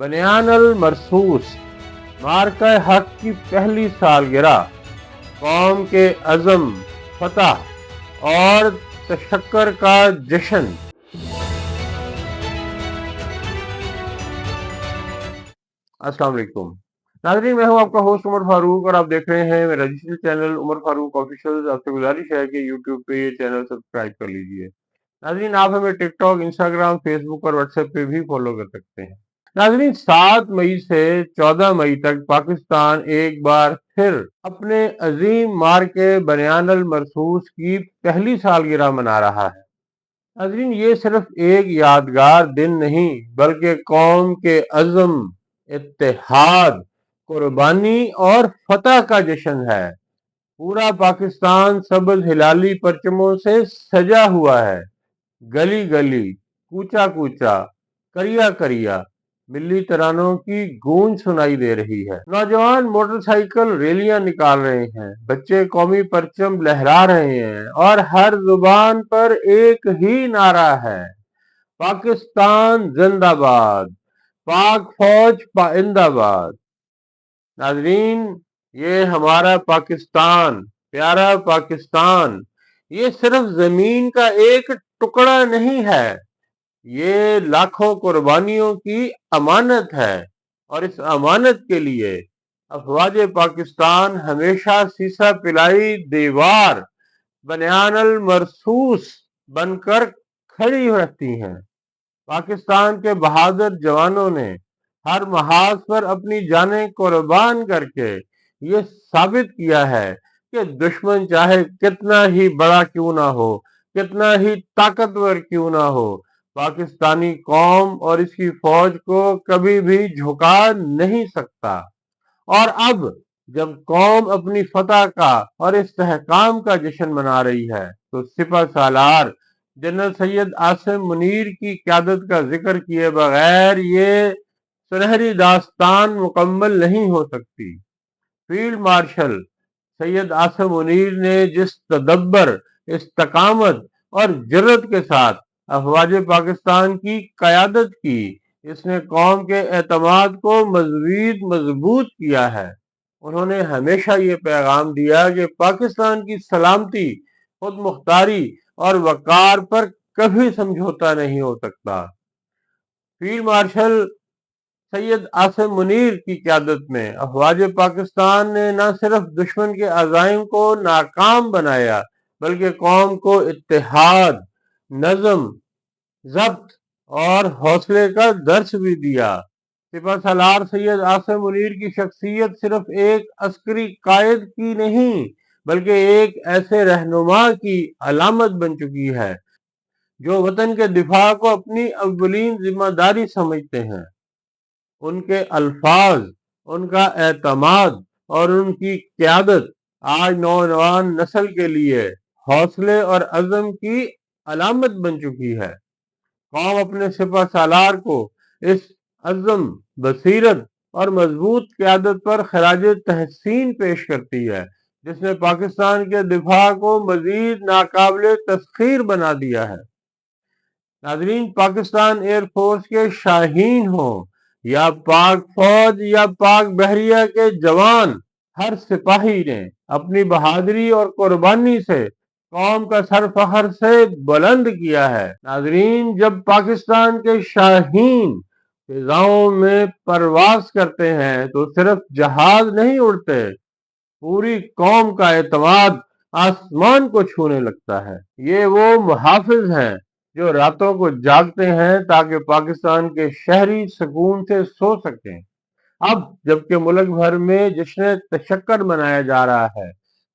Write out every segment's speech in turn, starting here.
बनियान अल मरसूस मार्का हक की पहली सालगिरह, कौम के अज़म, फतह और तशक्कर का जश्न। अस्सलाम वालेकुम नाज़रीन, मैं हूं आपका होस्ट उमर फारूक और आप देख रहे हैं मेरा digital channel Umar Farooq official. आपसे गुजारिश है कि यूट्यूब पे ये चैनल सब्सक्राइब कर लीजिए। नाज़रीन, आप हमें टिकटॉक, इंस्टाग्राम, फेसबुक और व्हाट्सएप पे भी फॉलो कर सकते हैं। नाज़रीन, 7 मई से 14 मई तक पाकिस्तान एक बार फिर अपने अजीम मार्के बनियान अल मरसूस की पहली सालगिरह मना रहा है। नाज़रीन, ये सिर्फ एक यादगार दिन नहीं बल्कि कौम के अज़म, इत्तेहाद, कुर्बानी और फतह का जश्न है। पूरा पाकिस्तान सब्ज हिलाली परचमों से सजा हुआ है। गली गली, कूचा कूचा, करिया करिया मिली तरानों की गूंज सुनाई दे रही है। नौजवान मोटरसाइकिल रैलियां निकाल रहे हैं, बच्चे कौमी परचम लहरा रहे हैं और हर जुबान पर एक ही नारा है, पाकिस्तान जिंदाबाद, पाक फौज पाइंदाबाद। नाजरीन, ये हमारा पाकिस्तान, प्यारा पाकिस्तान, ये सिर्फ जमीन का एक टुकड़ा नहीं है, ये लाखों कुर्बानियों की अमानत है। और इस अमानत के लिए अफवाज पाकिस्तान हमेशा सीसा पिलाई दीवार, बनियान अल मरसूस बनकर खड़ी रहती हैं। पाकिस्तान के बहादुर जवानों ने हर महाज पर अपनी जानें कुर्बान करके ये साबित किया है कि दुश्मन चाहे कितना ही बड़ा क्यों ना हो, कितना ही ताकतवर क्यों ना हो, पाकिस्तानी कौम और इसकी फौज को कभी भी झुका नहीं सकता। और अब जब कौम अपनी फतह का और इस्तेहकाम का जश्न मना रही है तो सिपह सालार जनरल सैयद आसिम मुनीर की क़यादत का जिक्र किए बगैर ये सुनहरी दास्तान मुकम्मल नहीं हो सकती। फील्ड मार्शल सैयद आसिम मुनीर ने जिस तदब्बर, इस्तकामत और जुर्रत के साथ अफवाज पाकिस्तान की क़यादत की, इसने कौम के एतमाद को मज़ीद मजबूत किया है। उन्होंने हमेशा ये पैगाम दिया कि पाकिस्तान की सलामती, खुद मुख्तारी और वकार पर कभी समझौता नहीं हो सकता। फील्ड मार्शल सैयद आसिम मुनीर की क़यादत में अफवाज पाकिस्तान ने न सिर्फ दुश्मन के अज़ाइम को नाकाम बनाया बल्कि कौम को इत्तेहाद, नज़म, ज़ब्त और हौसले का दर्स भी दिया। सिपह सालार सैयद आसिम मुनीर की शख्सियत सिर्फ एक अस्करी कायद की नहीं बल्कि एक ऐसे रहनुमा की अलामत बन चुकी है जो वतन के दिफा को अपनी अव्वलीन जिम्मेदारी समझते हैं। उनके अल्फाज, उनका एतमाद और उनकी क़यादत आज नौजवान नस्ल के लिए हौसले और अज़म की अलामत बन चुकी है। कौम अपने सिपह सालार को इस अज़म, बसीरत और मजबूत क़यादत पर खराज तहसीन पेश करती है जिसने पाकिस्तान के दिफा को मजीद नाकाबिले तस्खीर बना दिया है। नाजरीन, पाकिस्तान एयरफोर्स के शाहीन हो या पाक फौज या पाक बहरिया के जवान, हर सिपाही ने अपनी बहादुरी और कुर्बानी से कौम का सर फखर से बुलंद किया है। नाजरीन, जब पाकिस्तान के शाहीन फिजाओं में परवास करते हैं तो सिर्फ जहाज नहीं उड़ते, पूरी कौम का एतमाद आसमान को छूने लगता है। ये वो मुहाफिज हैं जो रातों को जागते हैं ताकि पाकिस्तान के शहरी सुकून से सो सकें। अब जबकि मुल्क भर में जश्न तशक्कर मनाया जा रहा है,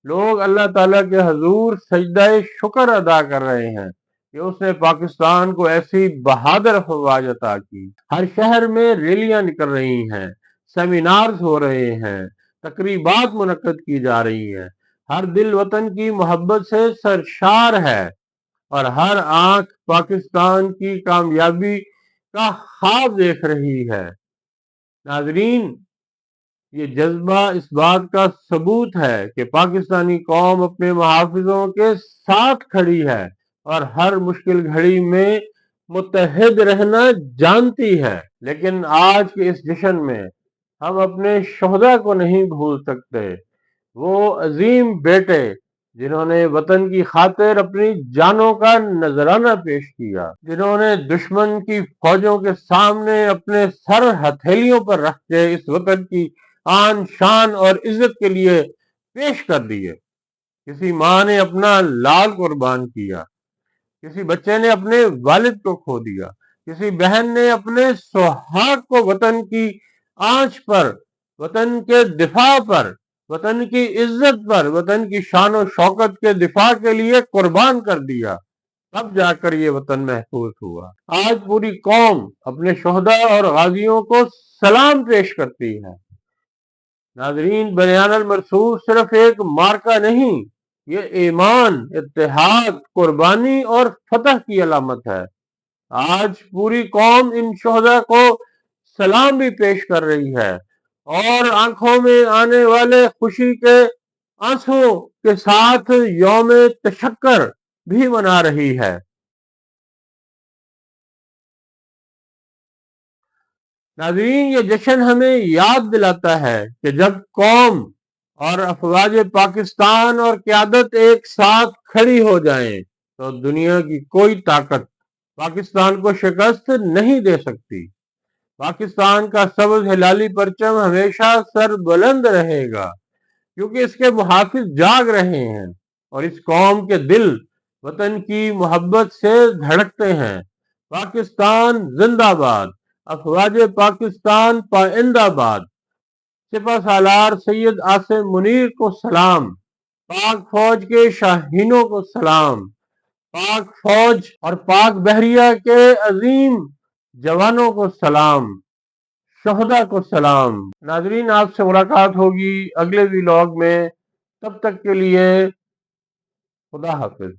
लोग अल्लाह ताला के हजूर सजदा शुक्र अदा कर रहे हैं कि उसने पाकिस्तान को ऐसी बहादुर फौज अता की। हर शहर में रैलियां निकल रही हैं, सेमिनार्स हो रहे हैं, तकरीबात मुनक्कद की जा रही हैं। हर दिल वतन की मोहब्बत से सरशार है और हर आंख पाकिस्तान की कामयाबी का ख्वाब देख रही है। नाजरीन, ये जज्बा इस बात का सबूत है कि पाकिस्तानी कौम अपने मुहाफिजों के साथ खड़ी है और हर मुश्किल घड़ी में متحد رہنا جانتی ہے، لیکن آج کے اس جشن میں ہم اپنے شہداء کو نہیں بھول سکتے، وہ عظیم بیٹے جنہوں نے وطن کی خاطر اپنی جانوں کا نذرانہ پیش کیا، جنہوں نے دشمن کی فوجوں کے سامنے اپنے سر ہتھیلیوں پر رکھ کے اس وطن کی آن شان اور عزت کے لیے پیش کر دیے۔ کسی ماں نے اپنا لال قربان کیا، کسی بچے نے اپنے والد کو کھو دیا، کسی بہن نے اپنے سہاگ کو وطن کی آنچ پر، وطن کے دفاع پر، وطن کی عزت پر، وطن کی شان و شوکت کے دفاع کے لیے قربان کر دیا، تب جا کر یہ وطن محفوظ ہوا۔ آج پوری قوم اپنے شہداء اور غازیوں کو سلام پیش کرتی ہے۔ ناظرین، بنیان المرصوص صرف ایک مارکہ نہیں، یہ ایمان، اتحاد، قربانی اور فتح کی علامت ہے۔ آج پوری قوم ان شہداء کو سلام بھی پیش کر رہی ہے اور آنکھوں میں آنے والے خوشی کے آنسوں کے ساتھ یوم تشکر بھی منا رہی ہے۔ ناظرین، یہ جشن ہمیں یاد دلاتا ہے کہ جب قوم اور افواج پاکستان اور قیادت ایک ساتھ کھڑی ہو جائیں تو دنیا کی کوئی طاقت پاکستان کو شکست نہیں دے سکتی۔ پاکستان کا سبز ہلالی پرچم ہمیشہ سر بلند رہے گا، کیونکہ اس کے محافظ جاگ رہے ہیں اور اس قوم کے دل وطن کی محبت سے دھڑکتے ہیں۔ پاکستان زندہ باد، افواج پاکستان پائندہ باد۔ سپہ سالار سید عاصم منیر کو سلام، پاک فوج کے شاہینوں کو سلام، پاک فوج اور پاک بحریہ کے عظیم جوانوں کو سلام، شہداء کو سلام۔ ناظرین، آپ سے ملاقات ہوگی اگلے ویلاگ میں، تب تک کے لیے خدا حافظ۔